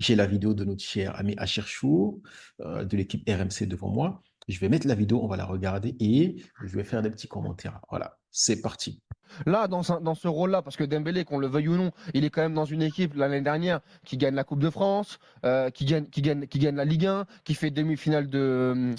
J'ai la vidéo de notre cher ami Achir Chou, de l'équipe RMC devant moi. Je vais mettre la vidéo, on va la regarder et je vais faire des petits commentaires. Voilà, c'est parti. Là, dans ce rôle-là, parce que Dembélé, qu'on le veuille ou non, il est quand même dans une équipe l'année dernière qui gagne la Coupe de France, qui gagne la Ligue 1, qui fait demi-finale Des de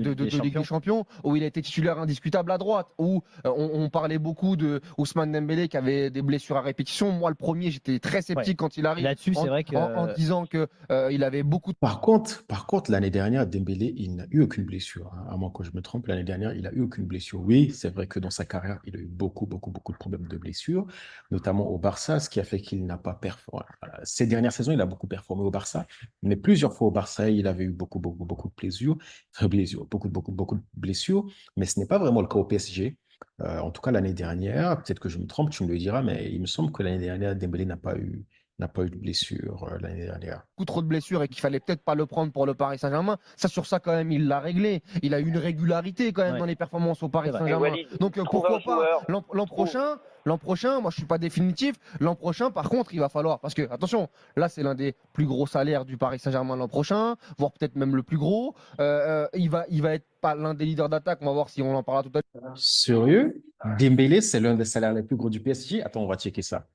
Ligue des champions. Champions, où il a été titulaire indiscutable à droite, où on parlait beaucoup de Ousmane Dembélé qui avait des blessures à répétition. Moi, le premier, j'étais très Ouais. sceptique quand il Et arrive là-dessus, c'est vrai en que disant que il avait beaucoup de Par contre, l'année dernière, Dembélé, il n'a eu aucune blessure, hein. À moins que je me trompe, l'année dernière, il n'a eu aucune blessure. Oui, c'est vrai que dans sa carrière, il a eu beaucoup, beaucoup, beaucoup de problèmes de blessures, notamment au Barça, ce qui a fait qu'il n'a pas performé. Voilà. Ces dernières saisons, il a beaucoup performé au Barça, mais plusieurs fois au Barça, il avait eu beaucoup, beaucoup, beaucoup de blessures, beaucoup, beaucoup, beaucoup de blessures, mais ce n'est pas vraiment le cas au PSG. En tout cas, l'année dernière, peut-être que je me trompe, tu me le diras, mais il me semble que l'année dernière, Dembélé n'a pas eu de blessure l'année dernière. trop de blessures et qu'il fallait peut-être pas le prendre pour le Paris Saint-Germain. Ça, sur ça, quand même, il l'a réglé. Il a eu une régularité quand même ouais, dans les performances au Paris c'est vrai. Et Saint-Germain. Walid, Donc trouve un pourquoi pas joueur. Trouve. l'an prochain, moi je suis pas définitif. L'an prochain, par contre, il va falloir, parce que attention, là c'est l'un des plus gros salaires du Paris Saint-Germain l'an prochain, voire peut-être même le plus gros. Il va être pas l'un des leaders d'attaque. On va voir si on en parlera tout à l'heure. Sérieux? Dembélé, c'est l'un des salaires les plus gros du PSG. Attends, on va checker ça.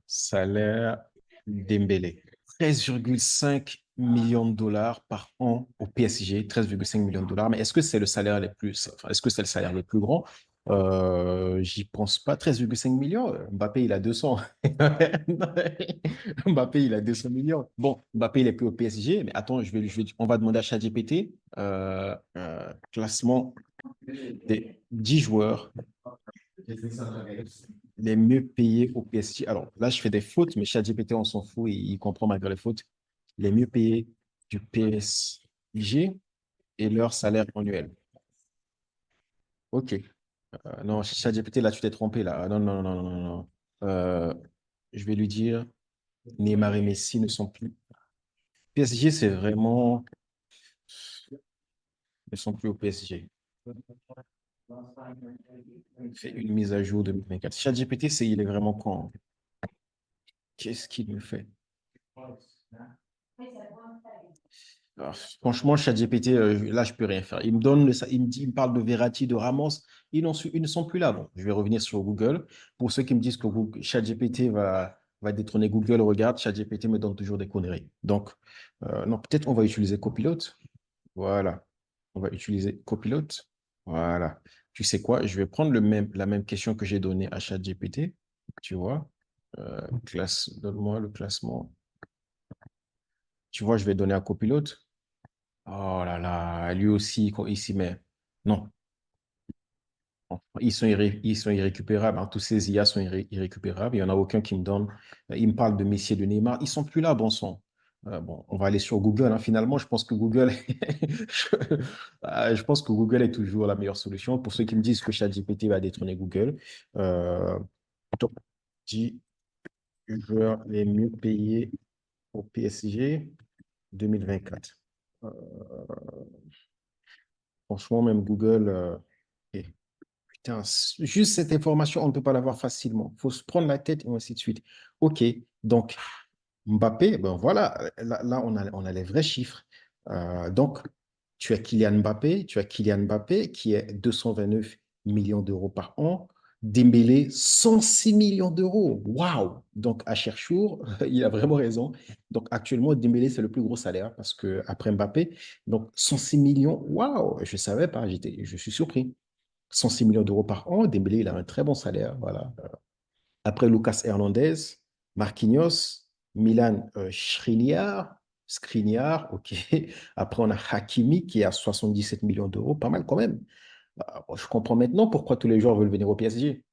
Salaire Dembélé. 13,5 millions de dollars par an au PSG. 13,5 millions de dollars. Mais est-ce que c'est le salaire est-ce que c'est le salaire le plus grand? J'y pense pas. 13,5 millions. Mbappé, il a 200. Mbappé, il a 200 millions. Bon, Mbappé, il est plus au PSG. Mais attends, on va demander à ChatGPT. Classement des 10 joueurs les mieux payés au PSG. Alors là, je fais des fautes, mais ChatGPT, on s'en fout, il comprend malgré les fautes. Les mieux payés du PSG et leur salaire annuel. OK. Non, ChatGPT, là, tu t'es trompé, là. Non, non, non, non, non, non. Euh, je vais lui dire, Neymar et Messi ne sont plus. PSG, c'est vraiment. Ils ne sont plus au PSG. Il fait une mise à jour 2024. ChatGPT, il est vraiment con. Qu'est-ce qu'il me fait? Alors, franchement, ChatGPT, là, je peux rien faire. Il me donne, il me parle de Verratti, de Ramos. Ils ne sont plus là. Bon, je vais revenir sur Google. Pour ceux qui me disent que ChatGPT va détrôner Google, regarde, ChatGPT me donne toujours des conneries. Donc, non, peut-être on va utiliser Copilot. Voilà. On va utiliser Copilot. Voilà. Tu sais quoi? Je vais prendre la même question que j'ai donnée à ChatGPT. Tu vois? Donne-moi le classement. Tu vois, je vais donner à Copilot. Oh là là, lui aussi, il s'y met. Non, ils sont irrécupérables, hein. Tous ces IA sont irrécupérables. Il n'y en a aucun qui me donne. Il me parle de Messi et de Neymar. Ils sont plus là, bon sang. Bon, on va aller sur Google, hein. Finalement, je pense que Google, je pense que Google est toujours la meilleure solution. Pour ceux qui me disent que ChatGPT va détrôner Google, euh, top 10 joueurs les mieux payés au PSG 2024. Euh, Franchement, même Google, eh, putain, juste cette information, on ne peut pas l'avoir facilement. Il faut se prendre la tête et ainsi de suite. OK, donc Mbappé, ben voilà, là, on a les vrais chiffres. Donc, tu as Kylian Mbappé qui est 229 millions d'euros par an. Dembélé, 106 millions d'euros. Waouh! Donc, à Cherchour, il a vraiment raison. Donc, actuellement, Dembélé, c'est le plus gros salaire parce que après Mbappé, donc 106 millions, waouh! Je ne savais pas, je suis surpris. 106 millions d'euros par an. Dembélé, il a un très bon salaire. Voilà. Après Lucas Hernandez, Marquinhos, Milan Skriniar, ok. Après, on a Hakimi qui a 77 millions d'euros, pas mal quand même. Bon, je comprends maintenant pourquoi tous les joueurs veulent venir au PSG.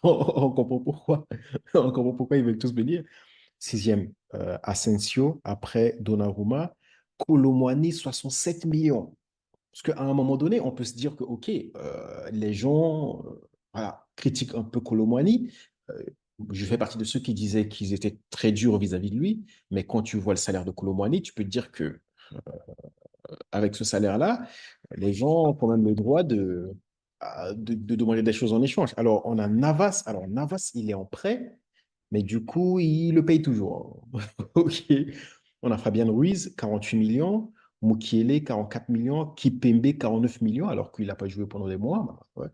On comprend pourquoi. On comprend pourquoi ils veulent tous venir. Sixième, Asensio. Après Donnarumma. Colomwani, 67 millions. Parce qu'à un moment donné, on peut se dire que, OK, les gens voilà, critiquent un peu Colomwani. Euh, je fais partie de ceux qui disaient qu'ils étaient très durs vis-à-vis de lui, mais quand tu vois le salaire de Colomwani, tu peux te dire que avec ce salaire-là, les gens ont quand même le droit de demander des choses en échange. Alors, on a Navas. Alors, Navas, il est en prêt. Mais du coup, il le paye toujours. OK. On a Fabien Ruiz, 48 millions. Mukiele, 44 millions. Kipembe, 49 millions, alors qu'il n'a pas joué pendant des mois. Bah, ouais.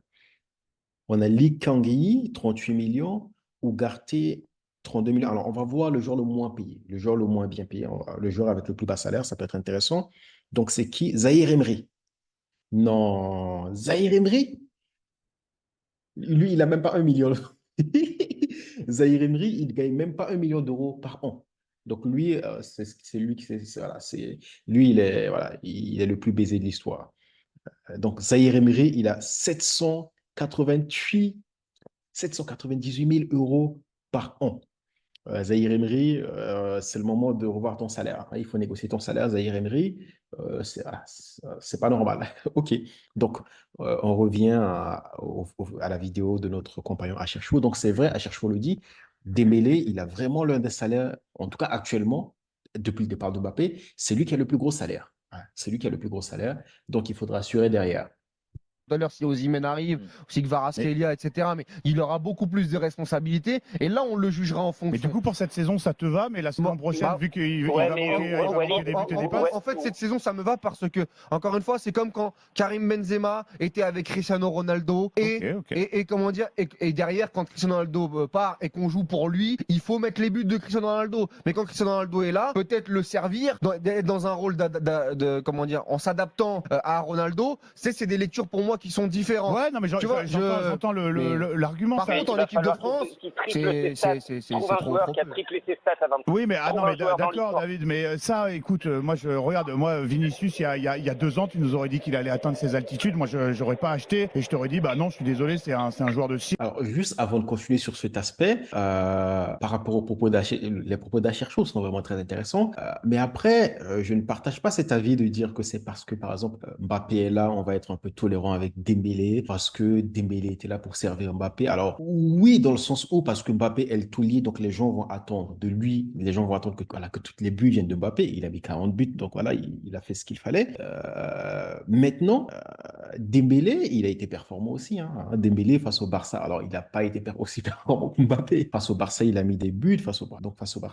On a Lee Kangyi, 38 millions. Ugarte, 32 millions. Alors, on va voir le joueur le moins payé, le joueur le moins bien payé, le joueur avec le plus bas salaire, ça peut être intéressant. Donc, c'est qui? Zahir Emery. Non, Zahir Emery, lui, il n'a même pas 1 million. Zahir Emery, il ne gagne même pas 1 million d'euros par an. Donc, lui, c'est lui qui voilà, lui, voilà, il est le plus baisé de l'histoire. Donc, Zahir Emery, il a 798 000 euros par an. Zahir Emery, c'est le moment de revoir ton salaire. Il faut négocier ton salaire, Zahir Emery. Voilà, c'est pas normal. OK. Donc, on revient à la vidéo de notre compagnon Achir Chou. Donc, c'est vrai, Achir Chou le dit, Dembélé, il a vraiment l'un des salaires, en tout cas actuellement, depuis le départ de Mbappé, c'est lui qui a le plus gros salaire. C'est lui qui a le plus gros salaire. Donc, il faudra assurer derrière. Tout à l'heure, si Osimhen arrive, si Kvaratskhelia, etc. Mais il aura beaucoup plus de responsabilités. Et là, on le jugera en fonction. Mais du coup, pour cette saison, ça te va, mais la saison prochaine, vu qu'il va manquer des buts et des passes. En fait, cette saison, ça me va parce que, encore une fois, c'est comme quand Karim Benzema était avec Cristiano Ronaldo. Et comment dire, et derrière, quand Cristiano Ronaldo part et qu'on joue pour lui, il faut mettre les buts de Cristiano Ronaldo. Mais quand Cristiano Ronaldo est là, peut-être le servir dans un rôle comment dire, en s'adaptant à Ronaldo. C'est des lectures pour moi qui sont différents. Ouais, non, mais j'entends l'argument. Par contre, en équipe de France, c'est trop joueur qui a triplé ses stats à 23. Oui, mais d'accord, David, mais ça, écoute, moi, Vinicius, il y a 2 ans, tu nous aurais dit qu'il allait atteindre ses altitudes. Moi, je n'aurais pas acheté et je t'aurais dit, bah non, je suis désolé, c'est un joueur de 6. Alors, juste avant de continuer sur cet aspect, par rapport aux propos les propos d'Achir Chou sont vraiment très intéressants. Mais après, je ne partage pas cet avis de dire que c'est parce que, par exemple, Mbappé est là, on va être un peu tolérant avec Dembélé, parce que Dembélé était là pour servir Mbappé. Alors, oui, dans le sens où, parce que Mbappé est le taulier, donc les gens vont attendre de lui, les gens vont attendre que tous les buts viennent de Mbappé. Il a mis 40 buts, donc voilà, il a fait ce qu'il fallait. Maintenant, Dembélé, il a été performant aussi. Dembélé face au Barça, alors il n'a pas été aussi performant que Mbappé. Face au Barça, il a mis des buts face au Barça.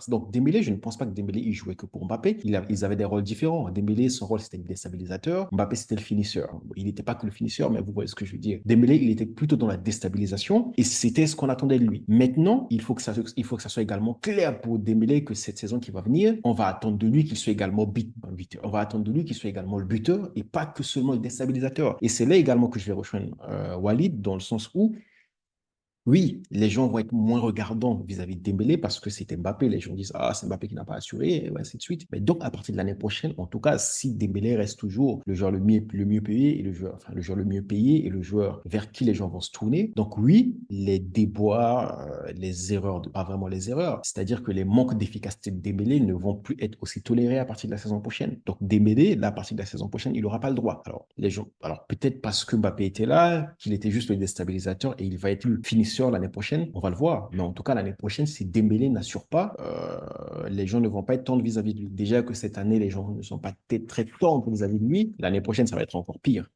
Donc Dembélé, je ne pense pas que Dembélé il jouait que pour Mbappé. Ils avaient des rôles différents. Dembélé, son rôle c'était le déstabilisateur. Mbappé, c'était le finisseur. Il n'était pas que le finisseur, mais vous voyez ce que je veux dire. Dembélé, il était plutôt dans la déstabilisation et c'était ce qu'on attendait de lui. Maintenant, il faut que ça soit également clair pour Dembélé que cette saison qui va venir, on va attendre de lui qu'il soit également buteur. On va attendre de lui qu'il soit également le buteur et pas que seulement le déstabilisateur. Et c'est là également que je vais rejoindre Walid dans le sens où oui, les gens vont être moins regardants vis-à-vis de Dembélé parce que c'est Mbappé. Les gens disent, ah, c'est Mbappé qui n'a pas assuré, et ainsi de suite. Mais donc, à partir de l'année prochaine, en tout cas, si Dembélé reste toujours le joueur le mieux payé et le joueur le mieux payé et le joueur vers qui les gens vont se tourner, donc oui, les déboires, les erreurs, pas vraiment les erreurs, c'est-à-dire que les manques d'efficacité de Dembélé ne vont plus être aussi tolérés à partir de la saison prochaine. Donc, Dembélé, là, à partir de la saison prochaine, il n'aura pas le droit. Alors peut-être parce que Mbappé était là, qu'il était juste le déstabilisateur et il va être le finisseur l'année prochaine, on va le voir. Mais en tout cas, l'année prochaine, si Dembélé n'assure pas, les gens ne vont pas être tendres vis-à-vis de lui. Déjà que cette année, les gens ne sont pas très tendres vis-à-vis de lui. L'année prochaine, ça va être encore pire.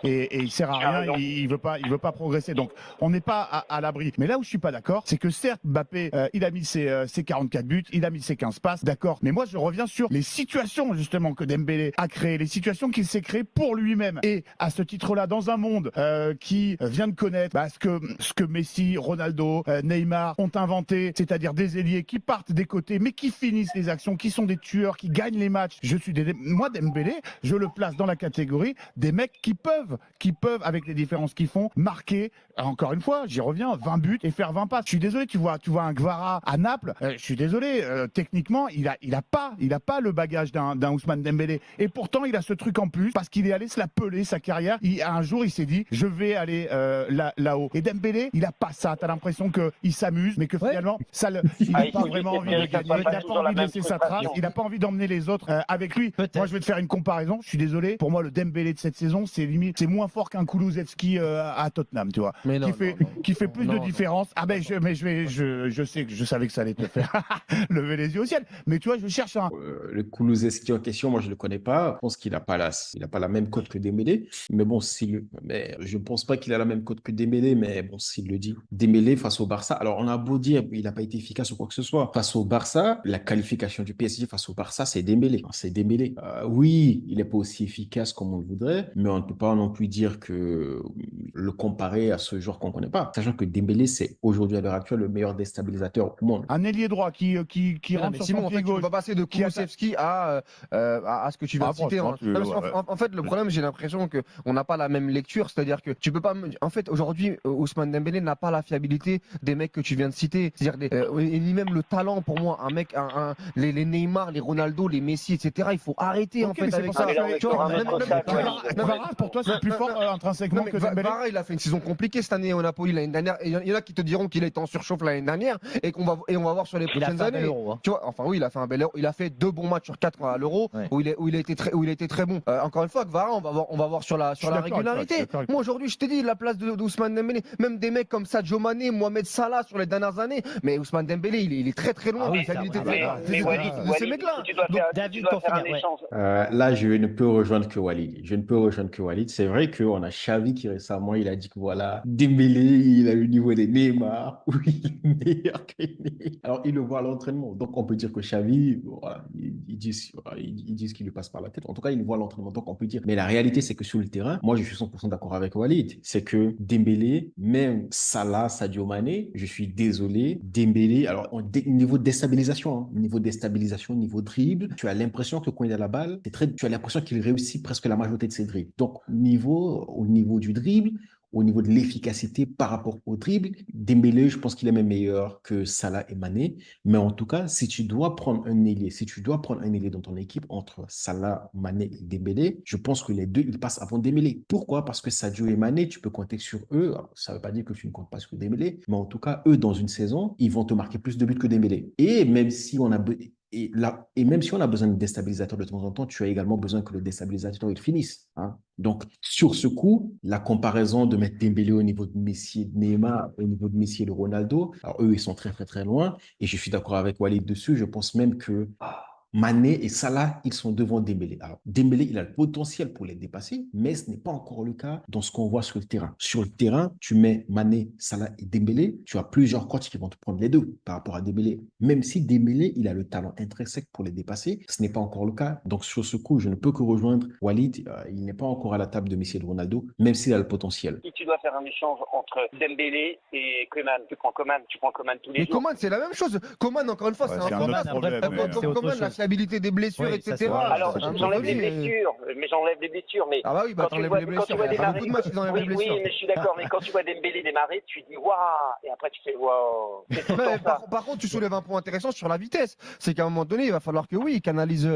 Et il sert à rien, il veut pas progresser. Donc on n'est pas à l'abri. Mais là où je suis pas d'accord, c'est que certes Mbappé, il a mis ses 44 buts, il a mis ses 15 passes, d'accord. Mais moi je reviens sur les situations justement que Dembélé a créées, les situations qu'il s'est créées pour lui-même. Et à ce titre-là, dans un monde qui vient de connaître ce que Messi, Ronaldo, Neymar ont inventé, c'est-à-dire des ailiers qui partent des côtés, mais qui finissent les actions, qui sont des tueurs, qui gagnent les matchs. Moi Dembélé, je le place dans la catégorie des mecs qui peuvent, avec les différences qu'ils font, marquer, encore une fois, j'y reviens, 20 buts et faire 20 passes. Je suis désolé, tu vois un Gvara à Naples, je suis désolé, techniquement, il a pas le bagage d'un Ousmane Dembélé. Et pourtant, il a ce truc en plus, parce qu'il est allé se la peler, sa carrière. Un jour, il s'est dit, je vais aller là-haut. Et Dembélé, il a pas ça. T'as l'impression qu'il s'amuse, mais que finalement, il n'a pas vraiment envie de gagner. Il n'a pas envie de laisser sa trace. Il n'a pas envie d'emmener les autres avec lui. Moi, je vais te faire une comparaison. Je suis désolé. Pour moi, le Dembélé de cette saison, c'est limite, c'est moins fort qu'un Kulusevski à Tottenham, tu vois. Mais non, Qui fait plus de différence. Ah ben, je sais que je savais que ça allait te faire lever les yeux au ciel. Mais tu vois, je cherche un. Le Kulusevski en question, moi je le connais pas. Je pense qu'il a pas la même cote que Dembélé. Mais bon, mais je ne pense pas qu'il a la même cote que Dembélé. Mais bon, s'il le dit, Dembélé face au Barça. Alors on a beau dire il n'a pas été efficace ou quoi que ce soit face au Barça. La qualification du PSG face au Barça, c'est Dembélé. C'est Dembélé. Oui, il n'est pas aussi efficace comme on le voudrait, mais on ne peut pas non plus dire que le comparer à ce joueur qu'on connaît pas. Sachant que Dembélé, c'est aujourd'hui à l'heure actuelle le meilleur déstabilisateur au monde. Un ailier droit qui rentre sur Simon, son en pied fait, tu peux gauche. pas passer de Kulusevski à ce que tu viens de citer. franchement, Non, parce qu'en fait, le problème, j'ai l'impression qu'on n'a pas la même lecture. C'est-à-dire que tu peux pas. En fait, aujourd'hui, Ousmane Dembélé n'a pas la fiabilité des mecs que tu viens de citer. C'est-à-dire ni même le talent pour moi. Un mec, les Neymar, les Ronaldo, les Messi, etc. Il faut arrêter en fait avec ça. Varane, pour toi, c'est plus fort intrinsèquement que Dembélé. Varane, il a fait une saison compliquée cette année au Napoli l'année dernière. Il y en a qui te diront qu'il a été en surchauffe l'année dernière et on va voir sur les prochaines années. Tu vois, enfin oui, il a fait un bel Euro. Il a fait 2 bons matchs sur 4 à l'Euro où il a été très bon. Encore une fois, que Varane, on va voir sur la régularité. Moi aujourd'hui, je t'ai dit la place d'Ousmane Dembélé, même des mecs comme Sadio Mané, Mohamed Salah sur les dernières années, mais Ousmane Dembélé, il est très très loin de ces mecs-là. David, pour finir, là, je ne peux rejoindre que Walid. C'est vrai qu'on a Xavi qui récemment, il a dit que voilà, Dembélé, il a le niveau des Neymar. Oui, il est meilleur que Neymar. Alors, il le voit à l'entraînement. Donc, on peut dire que Xavi, voilà, ils disent ce qui lui passe par la tête. En tout cas, il le voit à l'entraînement. Donc, on peut dire. Mais la réalité, c'est que sur le terrain, moi, je suis 100% d'accord avec Walid. C'est que Dembélé, même Salah, Sadio Mané, je suis désolé, Dembélé, alors, niveau de déstabilisation, niveau dribble, tu as l'impression que quand il a la balle, tu as l'impression qu'il réussit presque la majorité de ses dribbles. Donc, au niveau du dribble, au niveau de l'efficacité par rapport au dribble, Dembélé, je pense qu'il est même meilleur que Salah et Mané. Mais en tout cas, si tu dois prendre un ailier dans ton équipe entre Salah, Mané et Dembélé, je pense que les deux, ils passent avant Dembélé. Pourquoi? Parce que Sadio et Mané, tu peux compter sur eux. Alors, ça ne veut pas dire que tu ne comptes pas sur Dembélé, mais en tout cas, eux, dans une saison, ils vont te marquer plus de buts que Dembélé. Et même si on a besoin de déstabilisateur de temps en temps, tu as également besoin que le déstabilisateur il finisse. Hein. Donc, sur ce coup, la comparaison de mettre Dembélé au niveau de Messi et de Neymar, au niveau de Messi et de Ronaldo, alors eux, ils sont très, très, très loin. Et je suis d'accord avec Walid dessus. Je pense même que Mané et Salah, ils sont devant Dembélé. Alors, Dembélé, il a le potentiel pour les dépasser, mais ce n'est pas encore le cas dans ce qu'on voit sur le terrain. Sur le terrain, tu mets Mané, Salah et Dembélé, tu as plusieurs coachs qui vont te prendre les deux par rapport à Dembélé. Même si Dembélé, il a le talent intrinsèque pour les dépasser, ce n'est pas encore le cas. Donc, sur ce coup, je ne peux que rejoindre Walid. Il n'est pas encore à la table de Messi et de Ronaldo, même s'il a le potentiel. Si tu dois faire un échange entre Dembélé et Coman, tu prends Coman tous les jours. Mais Coman, c'est la même chose. Coman, encore une fois, c'est un problème. Coman, la fiabilité des blessures, etc. Alors, j'enlève les blessures, mais ah bah oui, t'enlèves les blessures. Il y a beaucoup de matchs, ils enlèvent les blessures. Oui, mais je suis d'accord, mais quand tu vois Dembélé démarrer, tu dis waouh, et après tu fais waouh. Par contre, tu soulèves un point intéressant sur la vitesse. C'est qu'à un moment donné, il va falloir que oui, il canalise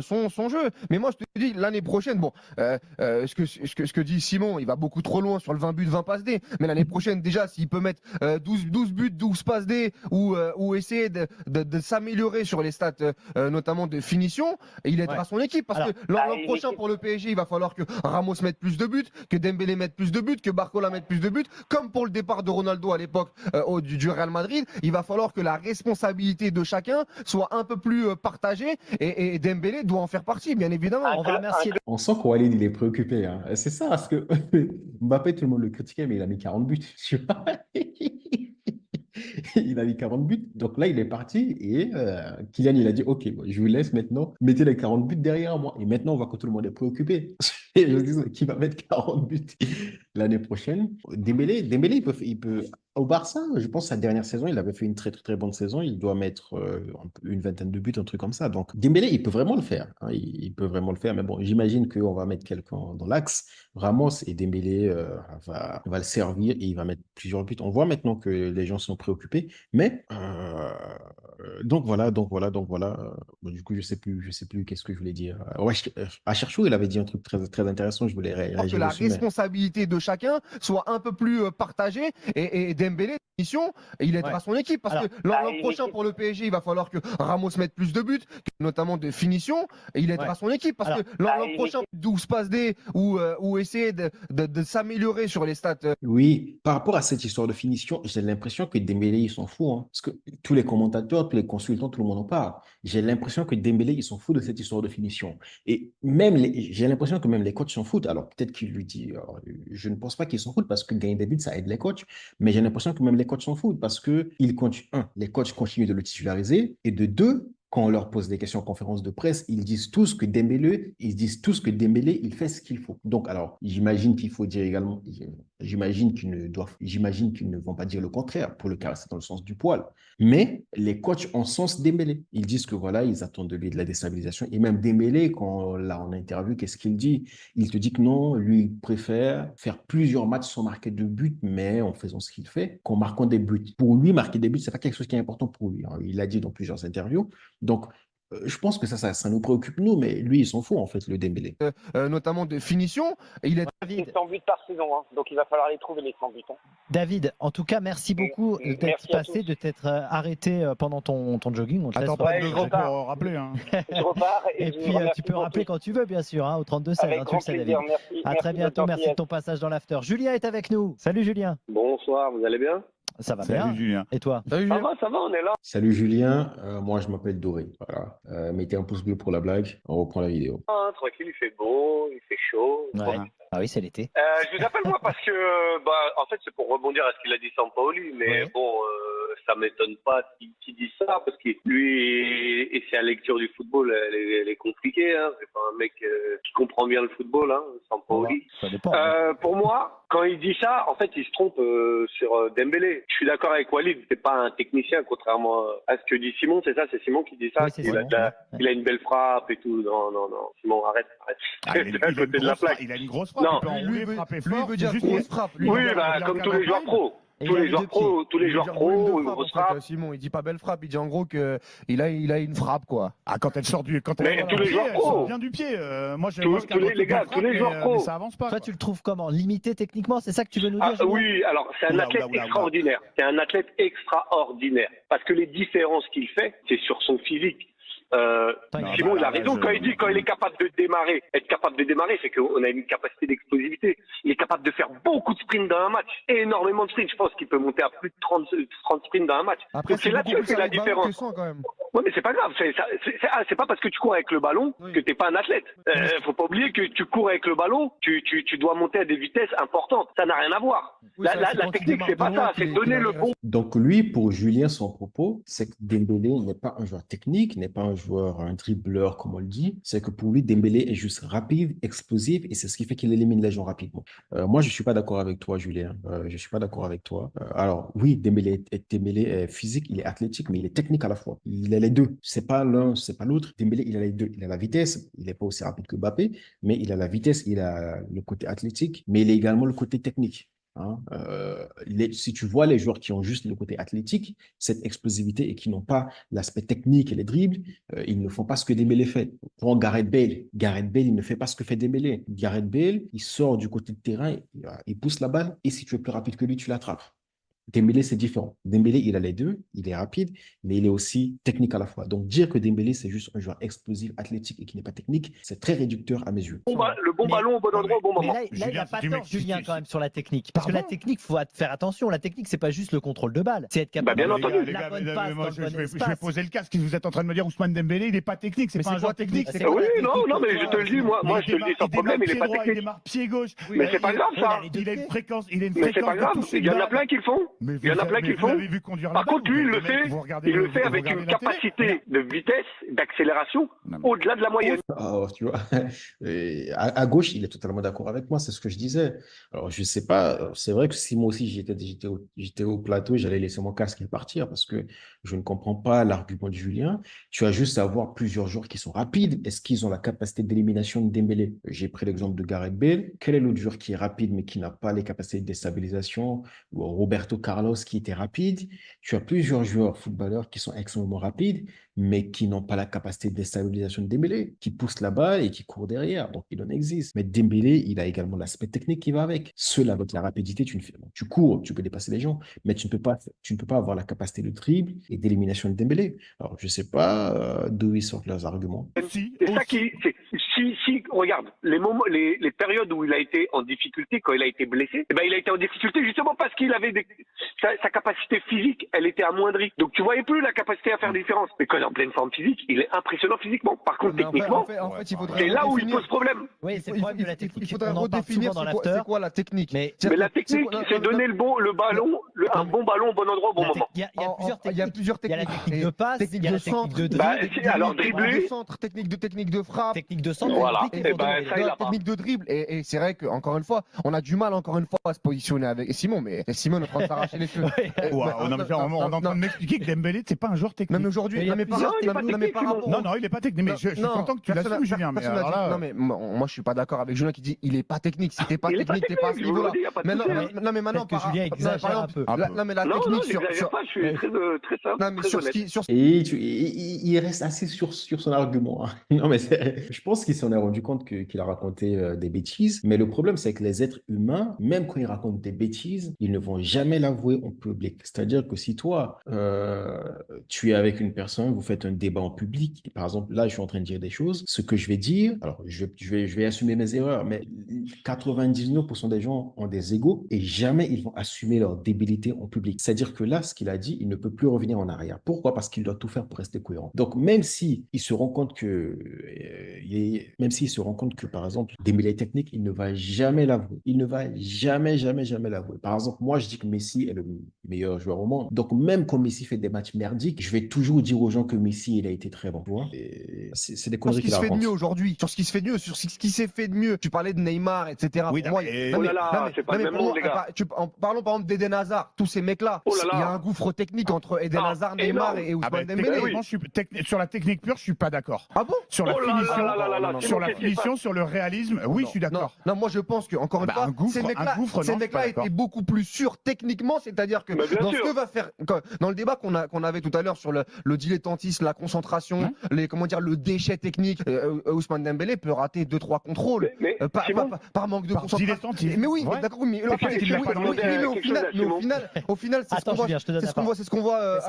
son jeu. Mais moi, je te dis, l'année prochaine, bon, ce que dit Simon, il va beaucoup trop loin sur le 20 buts, 20 passes D. Mais l'année prochaine, déjà, s'il peut mettre 12 buts, 12 passes D ou essayer de s'améliorer sur les stats, notamment de finition, il aidera son équipe. Parce que l'an prochain, pour le PSG, il va falloir que Ramos mette plus de buts, que Dembélé mette plus de buts, que Barcola mette plus de buts. Comme pour le départ de Ronaldo à l'époque du Real Madrid, il va falloir que la responsabilité de chacun soit un peu plus partagée et Dembélé doit en faire partie, bien évidemment. On va remercier. On sent qu'Walid, il est préoccupé. Hein. C'est ça, parce que Mbappé, tout le monde le critiquait, mais il a mis 40 buts. Tu vois il a mis 40 buts. Donc là, il est parti et Kylian, il a dit OK, je vous laisse maintenant. Mettez les 40 buts derrière moi. Et maintenant, on voit que tout le monde est préoccupé. Et je me dis, qui va mettre 40 buts l'année prochaine? Dembélé, il peut. Au Barça, je pense sa dernière saison, il avait fait une très, très, très bonne saison. Il doit mettre une vingtaine de buts, un truc comme ça. Donc, Dembélé, il peut vraiment le faire. Hein. Il peut vraiment le faire. Mais bon, j'imagine qu'on va mettre quelqu'un dans l'axe. Ramos et Dembélé va le servir et il va mettre plusieurs buts. On voit maintenant que les gens sont préoccupés. Mais donc voilà. Du coup, je sais plus qu'est-ce que je voulais dire. Ouais, Cherchou, il avait dit un truc très, très intéressant. Je voulais réagir que la dessus, responsabilité de chacun soit un peu plus partagée et Dembélé, mission, il aidera son équipe parce que l'an prochain pour le PSG, il va falloir que Ramos mette plus de buts, notamment de finition, et il aidera Ouais. son équipe. Parce Alors, que l'an il- prochain, 12 passes D ou essayer de s'améliorer sur les stats. Oui, par rapport à cette histoire de finition, j'ai l'impression que Dembélé, il s'en fout, hein. Parce que tous les commentateurs, tous les consultants, tout le monde en parle. J'ai l'impression que Dembélé, il s'en fout de cette histoire de finition. Et même j'ai l'impression que même les coachs s'en foutent. Alors peut-être qu'il lui dit, alors, je ne pense pas qu'ils s'en foutent parce que gagner des buts, ça aide les coachs. Mais j'ai l'impression que même les coachs s'en foutent parce que les coachs continuent de le titulariser. Et de deux, quand on leur pose des questions en conférence de presse, ils disent tous que Dembélé, il fait ce qu'il faut. Donc, alors, j'imagine qu'il faut dire également, j'imagine qu'ils ne vont pas dire le contraire pour le caresser dans le sens du poil. Mais les coachs encensent Dembélé. Ils disent que voilà, ils attendent de lui de la déstabilisation. Et même Dembélé, quand là en interview, qu'est-ce qu'il dit? Il te dit que non, lui, il préfère faire plusieurs matchs sans marquer de but, mais en faisant ce qu'il fait, qu'en marquant des buts. Pour lui, marquer des buts, c'est pas quelque chose qui est important pour lui, hein. Il l'a dit dans plusieurs interviews. Donc, je pense que ça nous préoccupe, nous, mais lui, il s'en fout, en fait, le Dembélé. Notamment de finition. Et il est C'est 100 buts par saison, hein. Donc il va falloir les trouver les 100 buts. Hein. David, en tout cas, merci beaucoup d'être Merci à passé, tous. de t'être arrêté pendant ton jogging. On te laisse Attends pas Ouais, de je degrés repars. pour rappeler. Hein. Je repars Et je vous puis, remercie tu peux beaucoup. rappeler quand tu veux, bien sûr, hein, au 32-16. Avec hein, tu grand le sais, plaisir, David. merci. À très bientôt. Merci de ton passage dans l'after. Julien est avec nous. Salut, Julien. Bonsoir, vous allez bien? Ça va Salut bien. Julien. Et toi? Salut, Julien. Ça va, on est là. Salut Julien, moi je m'appelle Doré. Voilà. Mettez un pouce bleu pour la blague, on reprend la vidéo. Ah, tranquille, il fait beau, il fait chaud. Ouais. Bon. Ah oui, c'est l'été. Je vous appelle moi parce que, en fait, c'est pour rebondir à ce qu'il a dit Sampaoli, mais Ouais. bon, ça m'étonne pas qu'il dise ça parce que lui et sa lecture du football, elle est compliquée. Hein. C'est pas un mec qui comprend bien le football, hein, Sampaoli. Ça dépend. hein. Pour moi, quand il dit ça, en fait, il se trompe sur Dembélé. Je suis d'accord avec Walid, c'est pas un technicien, contrairement à ce que dit Simon. C'est ça, c'est Simon qui dit ça. Oui, c'est qu'il a, Simon, ouais. il a une belle frappe et tout. Non, Simon, arrête. Ah, il, C'est à côté de la plaque. il a une grosse frappe. Non. Il peut enrouler, frapper Lui, fort. il veut dire c'est juste grosse qu'il- frappe. Lui, Oui, il veut dire- comme tous les joueurs pros. Et Tous il a les les joueurs deux pros, tous les il veut joueurs dire volume de pros, une frappe, grosse en fait, frappe. Simon, il dit pas belle frappe, il dit en gros que il a une frappe, quoi. Ah, quand elle sort du, quand Mais elle tous sort les du joueurs pied, elle pro. sort bien du pied. Moi, Tous les- les gars, tous les joueurs pro. Mais ça avance pas. Toi, quoi. tu le trouves comment? Limité techniquement? C'est ça que tu veux nous dire? Ah, Julien oui, alors c'est un Oula, athlète oula, oula, oula. extraordinaire. C'est un athlète extraordinaire. Parce que les différences qu'il fait, c'est sur son physique. Attends, Non, Simon, bah, il a là, raison quand il dit quand il est capable de démarrer. Être capable de démarrer, c'est qu'on a une capacité d'explosivité. Il est capable de faire beaucoup de sprints dans un match, énormément de sprints. Je pense qu'il peut monter à plus de 30 sprints dans un match. Après, Donc c'est là-dessus beaucoup que c'est plus la avec ballon que différence. sans, quand même. Ouais, mais c'est pas grave. C'est pas parce que tu cours avec le ballon Oui. que t'es pas un athlète. Faut pas oublier que tu cours avec le ballon, tu dois monter à des vitesses importantes. Ça n'a rien à voir. Oui, La c'est vrai, c'est la quand il technique, démarre c'est de pas loin ça. C'est qu'il donner a le les bon. Donc lui, pour Julien, son propos, c'est que Dembélé n'est pas un joueur technique, n'est pas un joueur, un dribbleur, comme on le dit. C'est que pour lui, Dembélé est juste rapide, explosif, et c'est ce qui fait qu'il élimine les gens rapidement. Moi, je suis pas d'accord avec toi, Julien. Je suis pas d'accord avec toi. Alors oui, Dembélé est physique, il est athlétique, mais il est technique à la fois. Il a les deux. C'est pas l'un, c'est pas l'autre. Dembélé, il a les deux. Il a la vitesse, il est pas aussi rapide que Mbappé, mais il a la vitesse, il a le côté athlétique, mais il a également le côté technique. Hein. Si tu vois les joueurs qui ont juste le côté athlétique, cette explosivité et qui n'ont pas l'aspect technique et les dribbles, ils ne font pas ce que Dembélé fait. Prends Gareth Bale. Gareth Bale, il ne fait pas ce que fait Dembélé. Gareth Bale, il sort du côté de terrain, il pousse la balle et si tu es plus rapide que lui, tu l'attrapes. Dembélé, c'est différent. Dembélé, il a les deux, il est rapide, mais il est aussi technique à la fois. Donc, dire que Dembélé, c'est juste un joueur explosif, athlétique et qui n'est pas technique, c'est très réducteur à mes yeux. Le bon Mais- ballon au bon endroit au bon Mais moment. là, il Julien, n'a pas tu tort, mets- Julien, tu- quand même, sur la technique. Parce que la Pardon technique, faut faire attention. La technique, c'est pas juste le contrôle de balle. C'est être Bah, capable bien de entendu. faire Les la gars, bonne mais passe moi, dans je le bon vais espace. poser le casque. Vous êtes en train de me dire Ousmane Dembélé, il n'est pas technique. C'est Mais pas c'est un joueur quoi technique. technique C'est Oui, pas non, mais je te le dis, moi je te le dis sans problème, il est pas Il technique. démarre pied gauche. Mais c'est pas grave ça. Il a une fréquence. Il a une Mais c'est pas fréquence grave. de toucher Il y en de a balle. plein qui le font. Mais Il y en a plein qui le vous font. l'avez vu conduire la Par balle, contre, lui, il le le mec, fait. vous regardez Il le le- fait vous avec regardez une la télé. capacité de vitesse, d'accélération Non, mais- au-delà de la moyenne. Alors, tu vois, à gauche, il est totalement d'accord avec moi, c'est ce que je disais. Alors, je sais pas, c'est vrai que si moi aussi j'étais au plateau, j'allais laisser mon casque et partir parce que je ne comprends pas l'argument de Julien. Tu as juste à voir plusieurs joueurs qui sont rapides. Est-ce qu'ils ont la capacité d'élimination de Dembélé? J'ai pris l'exemple de Gareth Bale. Quel est l'autre joueur qui est rapide mais qui n'a pas les capacités de déstabilisation? Roberto Carlos qui était rapide. Tu as plusieurs joueurs footballeurs qui sont extrêmement rapides, mais qui n'ont pas la capacité de déstabilisation de Dembélé, qui poussent la balle et qui courent derrière. Donc, il en existe. Mais Dembélé, il a également l'aspect technique qui va avec. Seul avec la rapidité, tu cours, tu peux dépasser les gens, mais tu ne peux pas avoir la capacité de dribble et d'élimination de Dembélé. Alors, je ne sais pas d'où ils sortent leurs arguments. C'est ça qui, si, regarde, les périodes où il a été en difficulté, quand il a été blessé, eh ben, il a été en difficulté justement parce qu'il avait sa capacité physique, elle était amoindrie. Donc, tu voyais plus la capacité à faire des différences. Mais quand il est en pleine forme physique, il est impressionnant physiquement. Par contre, Mais techniquement, en fait, il faudrait c'est là où il redéfinir. pose problème. Oui, c'est le problème de la technique. Il faudrait On en parle redéfinir souvent dans c'est l'after. quoi la technique. Mais Mais la technique, c'est donner le ballon, un bon ballon au bon endroit au bon moment. il y a plusieurs techniques. Il y a plusieurs Il y a la techniques. technique de passe, il y a la technique de Bah, dribble, alors, technique dribbler. de centre, technique de frappe. technique de centre. Voilà. technique Et de ben, dribble. ça, il a pas. Technique de dribble. Et c'est vrai qu'encore une fois, on a du mal encore une fois à se positionner avec Simon, mais Simon est en train de s'arracher les cheveux. Wow, non, mais on est en train de m'expliquer que Dembélé, c'est pas un joueur technique. Même aujourd'hui, Mais il y a non mais plusieurs par techniques. non, mais par rapport Non, il est pas technique, mais je suis content que tu l'assumes, Julien. Mais alors là, non mais moi je suis pas d'accord avec Julien qui dit il est pas technique. Si t'es pas Il est pas technique, t'es pas à ce technique, je vous niveau-là. le dis, y a pas de Mais non, souci, hein. non, mais maintenant Peut-être que Julien exagère un peu. Non mais la Non, technique j'exagère sur pas, je suis très simple, non mais très sur honnête. Et il reste assez sur son argument, hein. Non, mais je pense qu'il s'en est rendu compte qu'il a raconté des bêtises. Mais le problème, c'est que les êtres humains, même quand ils racontent des bêtises, ils ne vont jamais l'avouer en public. C'est-à-dire que si toi, tu es avec une personne, vous faites un débat en public, et par exemple, là, je suis en train de dire des choses, ce que je vais dire, alors je vais assumer mes erreurs, mais 99% des gens ont des égos et jamais ils vont assumer leur débilité en public. C'est-à-dire que là, ce qu'il a dit, il ne peut plus revenir en arrière. Pourquoi? Parce qu'il doit tout faire pour rester cohérent. Donc, même si il se rend compte que, par exemple, Dembélé est technique, il ne va jamais l'avouer. Il ne va jamais l'avouer. Par exemple, moi, je dis que Messi est le meilleur joueur au monde. Donc, même quand Messi fait des matchs merdiques, je vais toujours dire aux gens que Messi, il a été très bon. Tu vois? Et c'est des ce conneries qui qu'il se fait de raconte. mieux aujourd'hui, sur ce qui se fait de mieux, sur ce qui s'est fait de mieux. Tu parlais de Neymar, etc. Oui, Pour moi, mais- Oh là là, c'est pas le même pour moi, monde, les gars. parlons par exemple d'Eden Hazard, tous ces mecs-là. Oh là là. Il y a un gouffre technique entre Eden Ah, Hazard, Neymar énorme. et Ah bah, Ousmane Dembélé. techniquement, sur la technique pure, je suis pas d'accord. Ah bon? Sur la Oh là là finition, là là là là, sur la c'est bon, finition, sur le réalisme, oui, je suis d'accord. Non, moi je pense que encore une Bah, fois, un gouffre, ces non, mecs-là je suis pas d'accord. étaient beaucoup plus sûrs techniquement, c'est-à-dire que Bah, bien dans sûr. ce que va faire, dans le débat qu'on avait tout à l'heure sur le dilettantisme, la concentration, le déchet technique, Ousmane Dembélé peut rater 2-3 contrôles Mais Simon, par manque de Par concentration. dilettantisme. Mais oui, Ouais. d'accord, oui, mais C'est qu'il l'a pas demandé mais quelque chose à Simon. au final, c'est ce Attends, qu'on voit. Julien, je te donne la parole. C'est ce qu'on voit.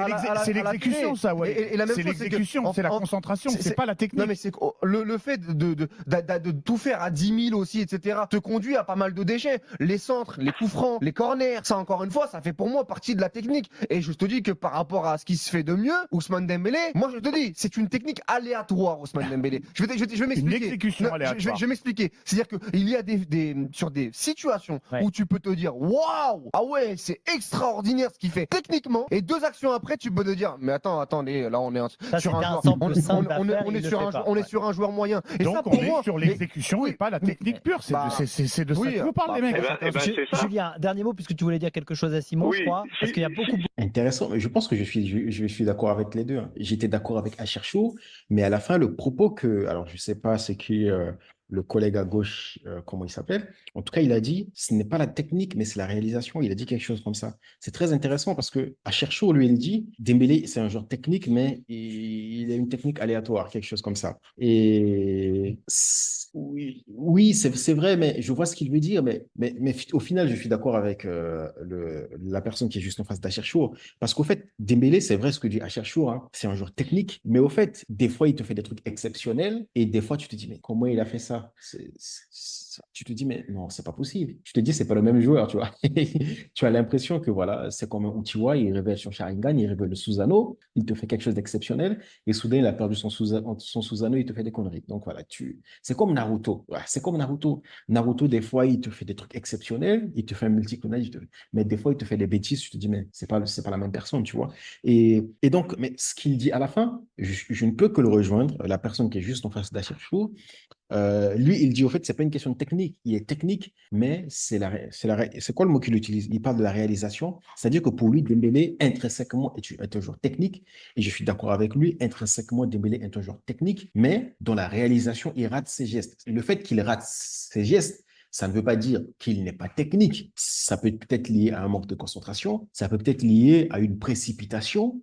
C'est l'exécution, ça, ouais. Et la même C'est chose, c'est que l'exécution, c'est la concentration, c'est pas la technique. non, mais c'est que le fait de tout faire à 10 000 aussi, etc., te conduit à pas mal de déchets. Les centres, les coups francs, les corners, ça encore une fois, ça fait pour moi partie de la technique. Et je te dis que par rapport à ce qui se fait de mieux, Ousmane Dembélé, moi je te dis, c'est une technique aléatoire, Ousmane Dembélé. Je vais m'expliquer. Une exécution Non, aléatoire. je vais m'expliquer. C'est-à-dire qu'il y a sur des situations Ouais. où tu peux te dire, waouh, ah ouais, c'est extraordinaire ce qu'il fait techniquement. Et 2 actions après, tu peux te dire, mais attendez, là on est Ça, sur c'est un un joueur, simple simple affaire, on il est le sur fait un pas. on est Ouais. sur un joueur moyen. Et Donc ça, on pour est moi, sur mais- l'exécution et pas la technique pure. C'est Bah, de ça oui, que vous parlez, les mecs. Eh ben, c'est ça. Julien, dernier mot, puisque tu voulais dire quelque chose à Simon, Oui, je crois, parce qu'il y a beaucoup. Intéressant, mais je pense que je suis d'accord avec les deux, hein. J'étais d'accord avec Acherchou, mais à la fin, le propos alors je ne sais pas ce qui le collègue à gauche, comment il s'appelle, en tout cas, il a dit, ce n'est pas la technique, mais c'est la réalisation. Il a dit quelque chose comme ça. C'est très intéressant parce que Acherchou, lui, il dit, Dembélé, c'est un joueur technique, mais il a une technique aléatoire, quelque chose comme ça. Et oui, c'est vrai, mais je vois ce qu'il veut dire, mais au final, je suis d'accord avec la personne qui est juste en face d'Acherchou. Parce qu'au fait, Dembélé, c'est vrai ce que dit Acherchou, hein, c'est un joueur technique, mais au fait, des fois, il te fait des trucs exceptionnels et des fois, tu te dis, mais comment il a fait ça? Tu te dis, mais non, c'est pas possible. Tu te dis, c'est pas le même joueur, tu vois. Tu as l'impression que voilà, c'est comme un Uchiwa, il révèle son Sharingan, il révèle le Susanoo, il te fait quelque chose d'exceptionnel et soudain, il a perdu son Susanoo, il te fait des conneries. Donc voilà, c'est comme Naruto. Ouais, c'est comme Naruto. Naruto, des fois, il te fait des trucs exceptionnels, il te fait un multiclonage, mais des fois, il te fait des bêtises, tu te dis, mais c'est pas la même personne, tu vois. Et donc, mais ce qu'il dit à la fin, je ne peux que le rejoindre, la personne qui est juste en face d'Acherchou. Lui, il dit au fait, c'est pas une question de technique. Il est technique, mais c'est quoi le mot qu'il utilise? Il parle de la réalisation. C'est-à-dire que pour lui, Dembélé, intrinsèquement, est un joueur technique. Et je suis d'accord avec lui, intrinsèquement, Dembélé est un joueur technique, mais dans la réalisation, il rate ses gestes. Le fait qu'il rate ses gestes, Ça ne veut pas dire qu'il n'est pas technique. Ça peut peut-être lié à un manque de concentration, ça peut peut-être lié à une précipitation,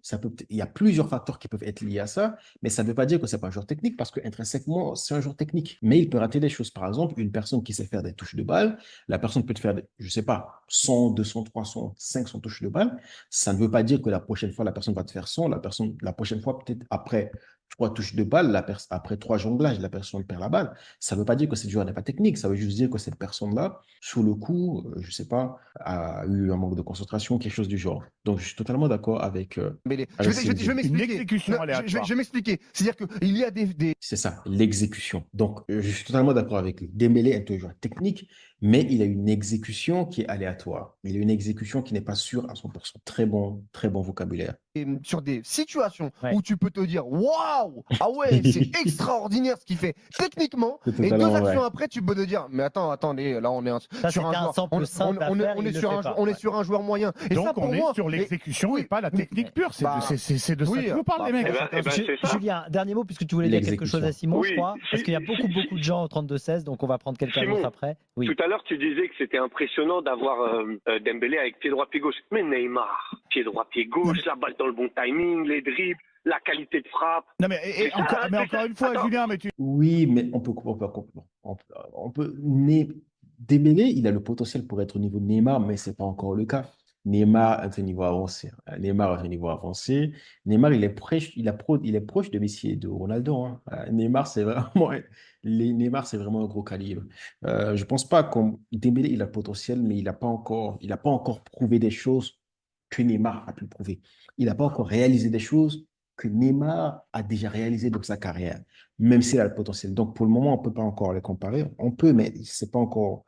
il y a plusieurs facteurs qui peuvent être liés à ça, mais ça ne veut pas dire que c'est pas un joueur technique parce que intrinsèquement, c'est un joueur technique. Mais il peut rater des choses. Par exemple, une personne qui sait faire des touches de balle, la personne peut te faire, je sais pas, 100, 200, 300, 500 touches de balle. Ça ne veut pas dire que la prochaine fois, la personne va te faire 100, la prochaine fois, peut-être après 3 touches de balle, après 3 jonglages, la personne perd la balle. Ça ne veut pas dire que cette joueur n'est pas technique. Ça veut juste dire que cette personne-là, sur le coup, je ne sais pas, a eu un manque de concentration, quelque chose du genre. Donc, je suis totalement d'accord avec, Dembélé. avec Je vais Une m'expliquer. exécution Non, aléatoire. je vais m'expliquer. C'est-à-dire qu'il y a des. C'est ça, l'exécution. Donc, je suis totalement d'accord avec lui. Dembélé est un joueur technique, mais il a une exécution qui est aléatoire. Il a une exécution qui n'est pas sûre à 100%. Très bon vocabulaire. Sur des situations Ouais. où tu peux te dire waouh, ah ouais, c'est extraordinaire ce qu'il fait techniquement. C'est Et deux totalement actions vrai. après, tu peux te dire mais attendez, là on est Ça, sur c'était un un joueur, 100 plus simple à faire, il le fait pas. on est Ouais. sur un joueur moyen. Et Donc ça pour on est moi, sur l'exécution et pas la technique pure. C'est bah, c'est de ça oui, que je vous parle, les mecs. C'est ça. Julien, dernier mot, puisque tu voulais dire quelque chose à Simon, je Oui, crois, parce qu'il y a si- beaucoup de gens au 32-16, donc on va prendre quelqu'un Simon, d'autre après. Oui. Tout à l'heure, tu disais que c'était impressionnant d'avoir Dembélé avec pied droit, pied gauche. Mais Neymar, pied droit, pied gauche, la balle dans le bon timing, les dribbles, la qualité de frappe. Non mais, C'est ça, c'est encore ça. une fois, Attends. Julien, mais tu Oui, mais Dembélé, il a le potentiel pour être au niveau de Neymar, mais ce n'est pas encore le cas. Neymar est un niveau avancé. Neymar, il est proche de Messi et de Ronaldo, hein. Neymar, c'est vraiment un gros calibre. Je pense pas qu'on Dembélé, il a le potentiel, mais il a pas encore prouvé des choses que Neymar a pu prouver. Il n'a pas encore réalisé des choses que Neymar a déjà réalisées dans sa carrière, même s'il a le potentiel. Donc, pour le moment, on ne peut pas encore les comparer. On peut, mais c'est pas encore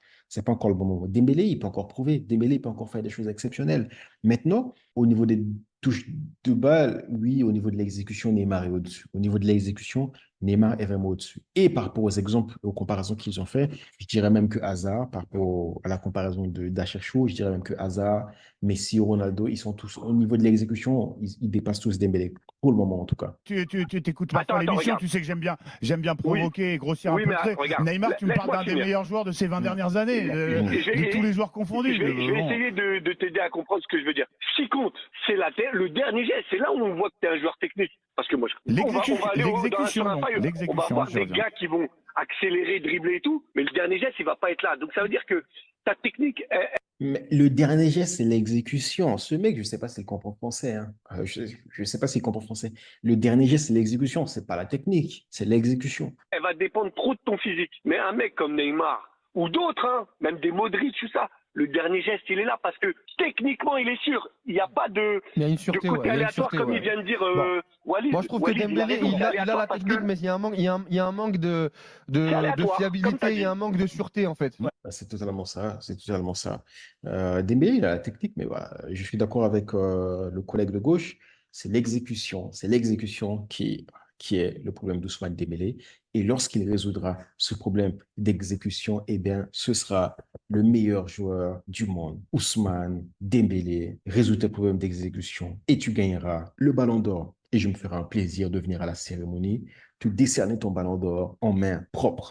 le bon moment. Dembélé, il peut encore prouver. Dembélé, il peut encore faire des choses exceptionnelles. Maintenant, au niveau des touches de balle, oui, au niveau de l'exécution, Neymar est au-dessus. Au niveau de l'exécution, Neymar est vraiment au-dessus. Et par rapport aux exemples, aux comparaisons qu'ils ont fait, je dirais même que Hazard, par rapport à la comparaison d'Acherchou, je dirais même que Hazard, Messi, Ronaldo, ils sont tous au niveau de l'exécution, ils dépassent tous Dembélé, pour le moment en tout cas. t'écoutes parfois l'émission, regarde. tu sais que j'aime bien provoquer et grossir Oui, un peu mais le trait. regarde, Neymar, tu me parles laisse-moi d'un des finir. meilleurs joueurs de ces 20 dernières années, de tous les joueurs confondus. Je vais essayer de t'aider à comprendre ce que je veux dire. Ce qui compte, c'est le dernier geste. C'est là où on voit que tu es un joueur technique. Parce que moi, on va aller L'exécution, sur un donc, faille, on va l'exécution, voir je des reviens. gars qui vont accélérer, dribbler et tout, mais le dernier geste, il va pas être là. Donc ça veut dire que ta technique, Mais le dernier geste, c'est l'exécution. Ce mec, je ne sais pas s'il comprend français, hein. Je ne sais pas s'il comprend français. Le dernier geste, c'est l'exécution, c'est pas la technique, c'est l'exécution. elle va dépendre trop de ton physique. Mais un mec comme Neymar, ou d'autres, hein, même des Modric, tout ça, le dernier geste, il est là parce que techniquement, il est sûr. Il n'y a pas de il y a une côté sûreté, ouais, il y a une aléatoire, sûreté, comme ouais. il vient de dire Bon. Walid. Moi, je trouve que Walid, Dembélé, raison, il c'est a aléatoire la parce technique, que mais il y a un manque de aléatoire, comme fiabilité, t'as il y a dit. un manque de sûreté, en fait. Bah, c'est totalement ça, c'est totalement ça. Dembélé, il a la technique, mais voilà, je suis d'accord avec le collègue de gauche, c'est l'exécution qui est le problème d'Ousmane Dembélé. Et lorsqu'il résoudra ce problème d'exécution, eh bien, ce sera le meilleur joueur du monde. Ousmane Dembélé, résout tes problèmes d'exécution et tu gagneras le Ballon d'Or. Et je me ferai un plaisir de venir à la cérémonie, te décerner ton Ballon d'Or en main propre.